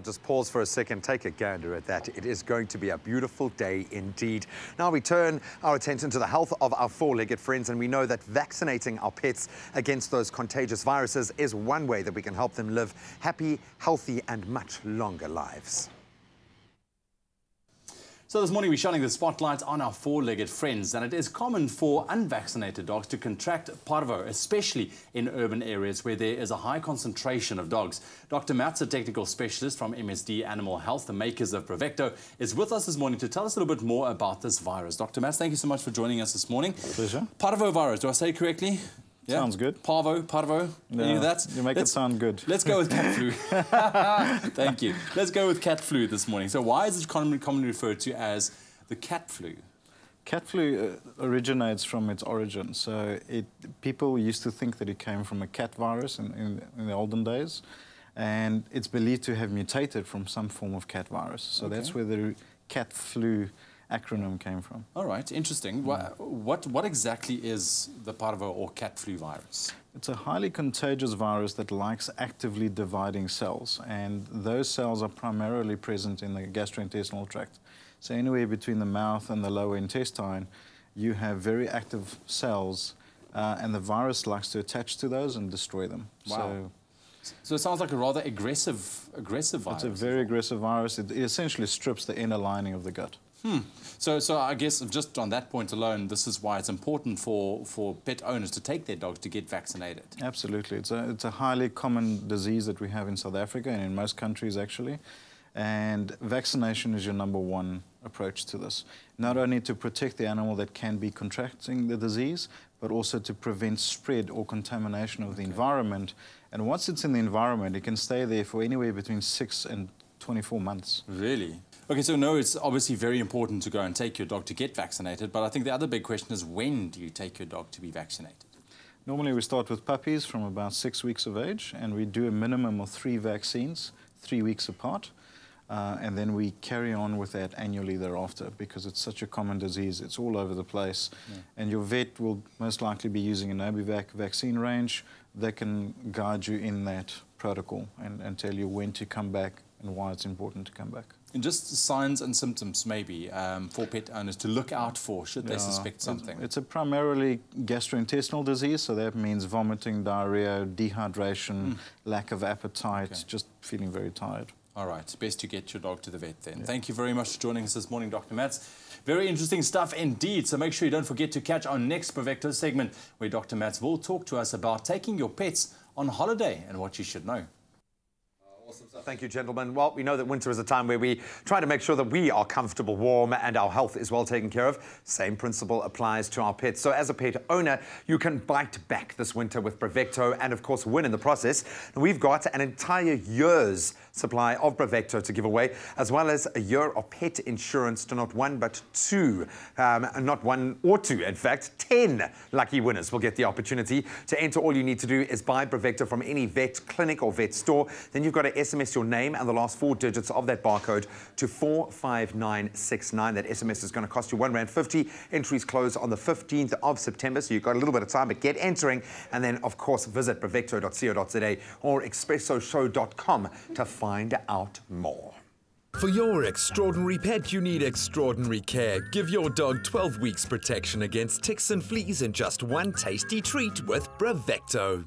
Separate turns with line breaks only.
Just pause for a second, take a gander at that. It is going to be a beautiful day indeed. Now we turn our attention to the health of our four-legged friends, and we know that vaccinating our pets against those contagious viruses is one way that we can help them live happy, healthy and much longer lives.
So this morning we're shining the spotlight on our four-legged friends, and it is common for unvaccinated dogs to contract Parvo, especially in urban areas where there is a high concentration of dogs. Dr. Mats, a technical specialist from MSD Animal Health, the makers of Bravecto, is with us this morning to tell us a little bit more about this virus. Dr. Mats, thank you so much for joining us this morning.
Pleasure.
Parvo virus, do I say it correctly? Yeah?
Sounds good.
Parvo, any of that?
You make it sound good.
Let's go with cat flu. Thank you. Let's go with cat flu this morning. So why is it commonly referred to as the cat flu?
Cat flu originates from its origin. So people used to think that it came from a cat virus in the olden days, and it's believed to have mutated from some form of cat virus. So that's where the cat flu acronym came from.
All right, interesting. What exactly is the Parvo or cat flu virus?
It's a highly contagious virus that likes actively dividing cells, and those cells are primarily present in the gastrointestinal tract. So anywhere between the mouth and the lower intestine, you have very active cells, and the virus likes to attach to those and destroy them.
Wow. So it sounds like a rather aggressive virus.
It's a very aggressive virus. It essentially strips the inner lining of the gut.
So I guess just on that point alone, this is why it's important for pet owners to take their dogs to get vaccinated.
Absolutely. It's a highly common disease that we have in South Africa and in most countries actually. And vaccination is your #1 approach to this. Not only to protect the animal that can be contracting the disease, but also to prevent spread or contamination of the environment. And once it's in the environment, it can stay there for anywhere between 6 and 24 months.
Really? Okay, so no, it's obviously very important to go and take your dog to get vaccinated, but I think the other big question is, when do you take your dog to be vaccinated?
Normally we start with puppies from about 6 weeks of age, and we do a minimum of 3 vaccines, 3 weeks apart, and then we carry on with that annually thereafter, because it's such a common disease, it's all over the place. And your vet will most likely be using an Obivac vaccine range. They can guide you in that protocol and tell you when to come back and why it's important to come back.
And just signs and symptoms, maybe, for pet owners to look out for, should they suspect something?
It's a primarily gastrointestinal disease, so that means vomiting, diarrhea, dehydration, lack of appetite, just feeling very tired.
All right, best to get your dog to the vet then. Thank you very much for joining us this morning, Dr. Mats. Very interesting stuff indeed, so make sure you don't forget to catch our next Bravecto segment, where Dr. Mats will talk to us about taking your pets on holiday and what you should know.
Awesome stuff. Thank you, gentlemen. Well, we know that winter is a time where we try to make sure that we are comfortable, warm, and our health is well taken care of. Same principle applies to our pets. So as a pet owner, you can bite back this winter with Bravecto and, of course, win in the process. And we've got an entire year's supply of Bravecto to give away, as well as a year of pet insurance to not 1 but 2, not 1 or 2, in fact, 10 lucky winners will get the opportunity to enter. All you need to do is buy Bravecto from any vet clinic or vet store. Then you've got to SMS your name and the last 4 digits of that barcode to 45969. That SMS is going to cost you R1.50. Entries close on the 15th of September, so you've got a little bit of time, but get entering. And then, of course, visit bravecto.co.za or expressoshow.com to find out more.
For your extraordinary pet, you need extraordinary care. Give your dog 12 weeks protection against ticks and fleas in just 1 tasty treat with Bravecto.